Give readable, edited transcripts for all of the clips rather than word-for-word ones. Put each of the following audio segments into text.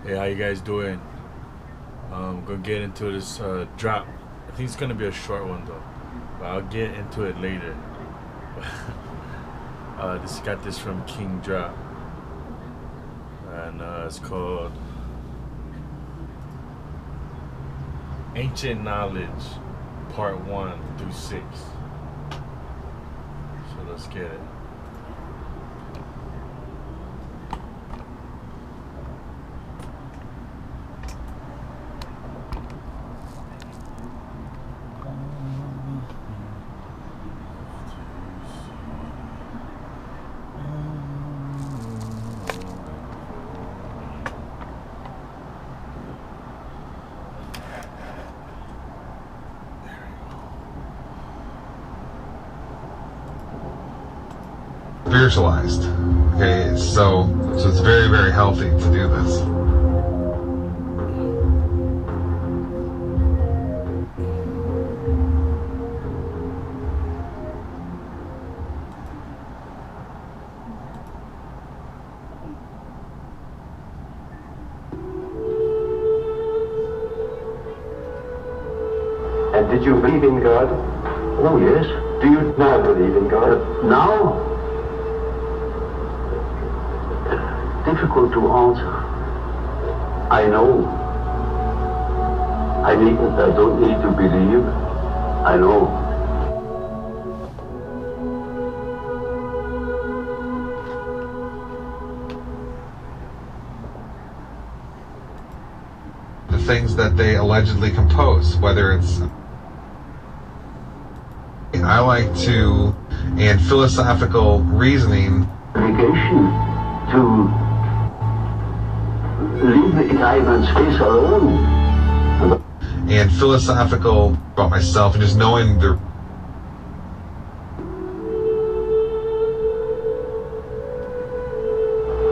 Hey, how you guys doing? Gonna get into this drop. I think it's gonna be a short one though, but I'll get into it later. This got this from King Drop, and it's called Ancient Knowledge, Part 1 through 6. So let's get it. Spiritualized. Okay, so it's very, very healthy to do this. And did you believe in God? Oh yes. Do you now believe in God? Now? Difficult to answer. I know. I don't need to believe. I know. The things that they allegedly compose, whether it's I like to, and philosophical reasoning. Obligation to leave time and space alone. And philosophical about myself and just knowing the.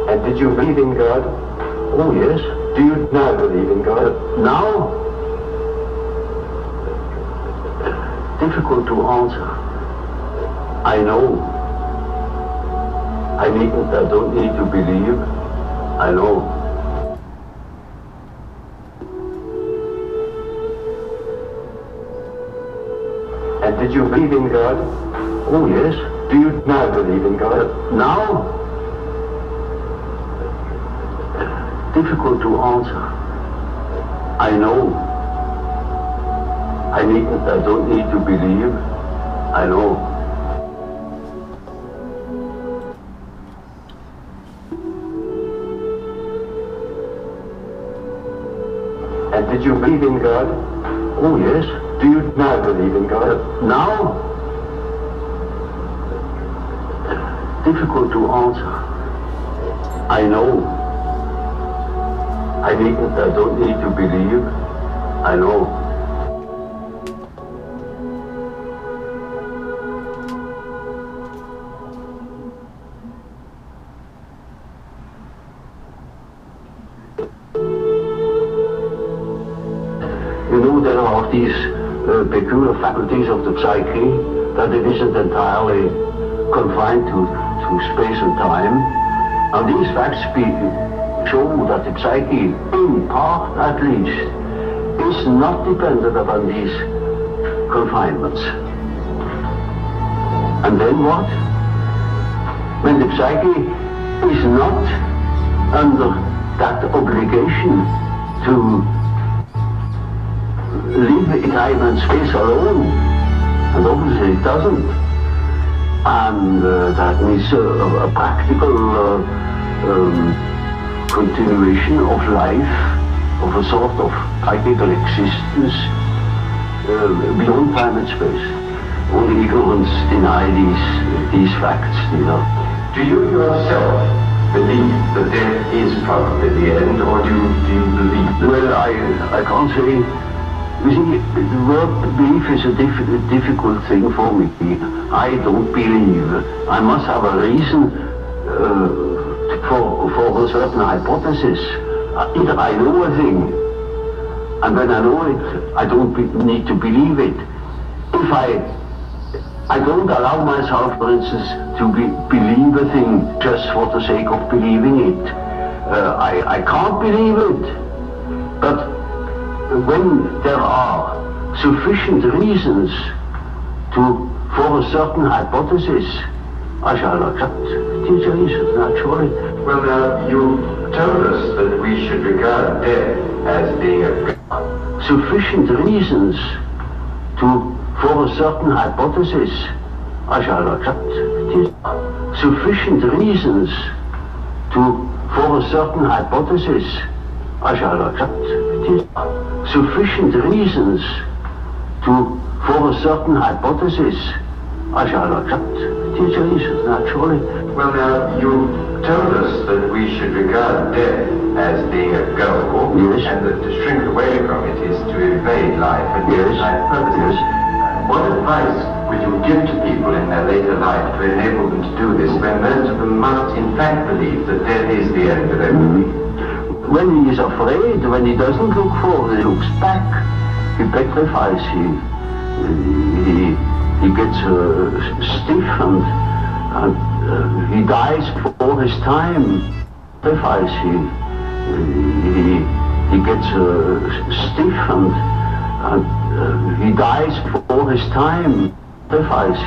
And did you believe in God? Oh yes. Do you now believe in God? Now? Difficult to answer. I know. I don't need to believe. I know. And did you believe in God? Oh yes. Do you now believe in God? Now? Difficult to answer. I know. I don't need to believe. I know. And did you believe in God? Oh yes. Do you now believe in God? Now? Difficult to answer. I know. I don't need to believe. I know. You know, there are these peculiar faculties of the psyche, that it isn't entirely confined to space and time. And these facts show that the psyche, in part at least, is not dependent upon these confinements. And then what? When the psyche is not under that obligation to leave time and space alone, and obviously it doesn't, and that means a practical continuation of life, of a sort of psychical existence beyond time and space. Only ignorance deny these facts, you know. Do you yourself believe that death is probably the end, or do you believe? Well, I can't say. You see, the word belief is a difficult thing for me. I don't believe. I must have a reason for a certain hypothesis. Either I know a thing, and when I know it, I don't need to believe it. If I don't allow myself, for instance, to believe a thing just for the sake of believing it, I can't believe it. But when there are sufficient reasons for a certain hypothesis, I shall accept these reasons, naturally. Well, now, you told us that we should regard death as being a... Sufficient reasons for a certain hypothesis, I shall accept these. Sufficient reasons for a certain hypothesis, I shall accept these. Sufficient reasons for a certain hypothesis, I shall accept these reasons, naturally. Well, now, you told us that we should regard death as being a goal, yes, and that to shrink away from it is to evade life and yes, life purposes. yes. What advice would you give to people in their later life to enable them to do this, when most of them must in fact believe that death is the end of everything? When he is afraid, when he doesn't look forward, he looks back, he petrifies, he gets stiff and he dies before his time. Petrifies, he gets stiff and he dies before his time. Petrifies,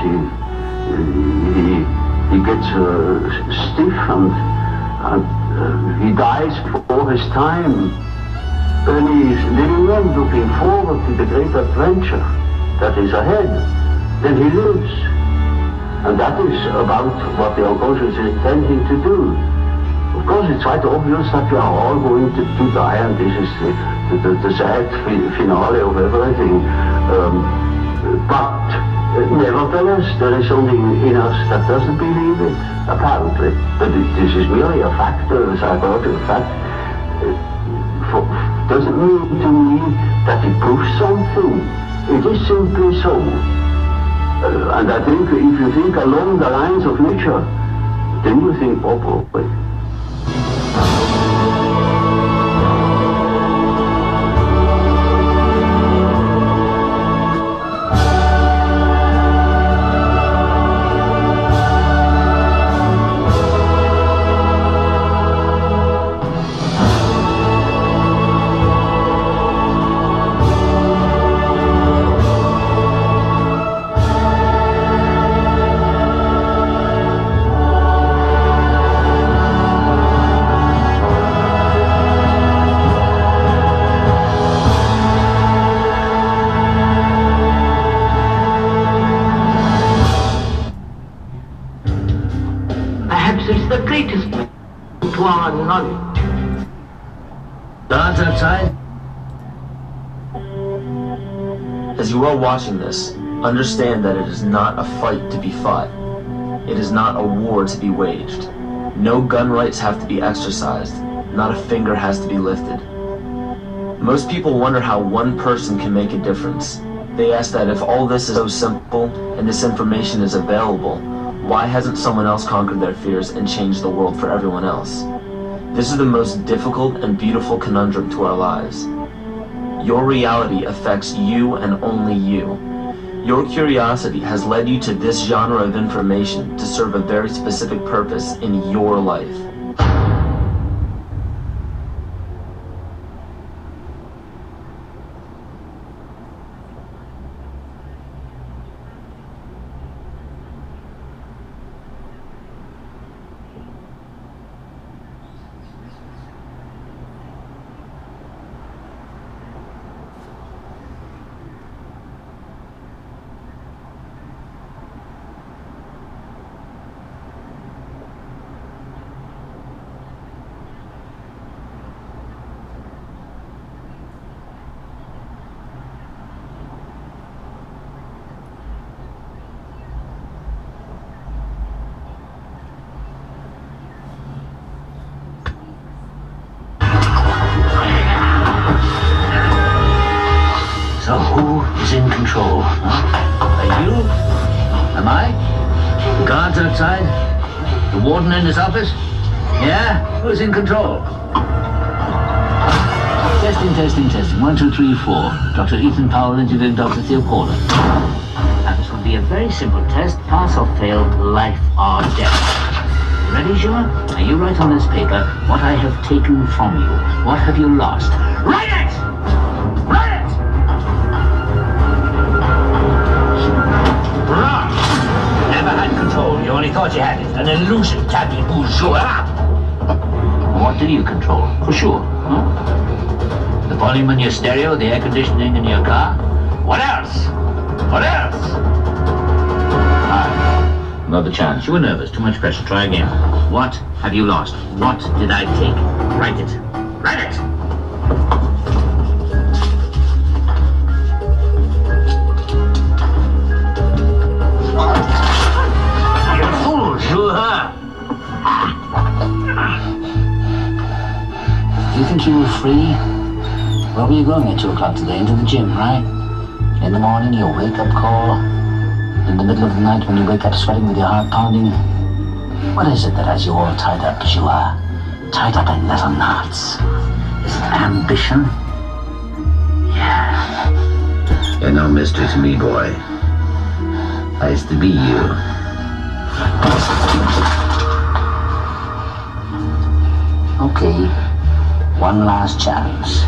he gets stiff and he dies before his time. When he is living on, looking forward to the great adventure that is ahead, then he lives. And that is about what the unconscious is intending to do. Of course, it's quite obvious that we are all going to die, and this is the sad finale of everything. But nevertheless, there is something in us that doesn't believe it, apparently. But this is merely a fact, a psychological fact. Doesn't mean to me that it proves something. It is simply so. And I think if you think along the lines of nature, then you think properly. It's the greatest to our knowledge. Guards outside? As you are watching this, understand that it is not a fight to be fought. It is not a war to be waged. No gun rights have to be exercised. Not a finger has to be lifted. Most people wonder how one person can make a difference. They ask that if all this is so simple and this information is available, why hasn't someone else conquered their fears and changed the world for everyone else? This is the most difficult and beautiful conundrum to our lives. Your reality affects you and only you. Your curiosity has led you to this genre of information to serve a very specific purpose in your life. So who is in control? Huh? Are you? Am I? The guards outside? The warden in his office? Yeah? Who's in control? Testing. 1, 2, 3, 4. Dr. Ethan Powell interviewing Dr. Theo Corder. Now, this will be a very simple test. Pass or fail, life or death. Ready, Jean? Now you write on this paper what I have taken from you. What have you lost? Write it! Write it! Wrong! Never had control. You only thought you had it. An illusion, tabby bourgeois. What do you control? For sure, huh? The volume in your stereo, the air conditioning in your car? What else? What else? Another chance. You were nervous. Too much pressure. Try again. What have you lost? What did I take? Write it. Write it! You fool, Udah! You think you were free? Where were you going at 2 o'clock today? Into the gym, right? In the morning, your wake-up call. In the middle of the night when you wake up sweating with your heart pounding. What is it that has you all tied up, Joa? Tied up in little knots? Is it ambition? Yeah. You're no mystery to me, boy. I used to be you. Okay. One last chance.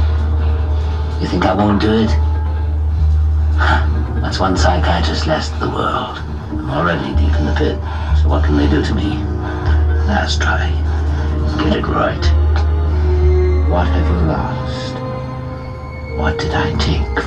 You think I won't do it? That's one psychiatrist less to the world. I'm already deep in the pit, so what can they do to me? Last try. Get it right. What have you lost? What did I take?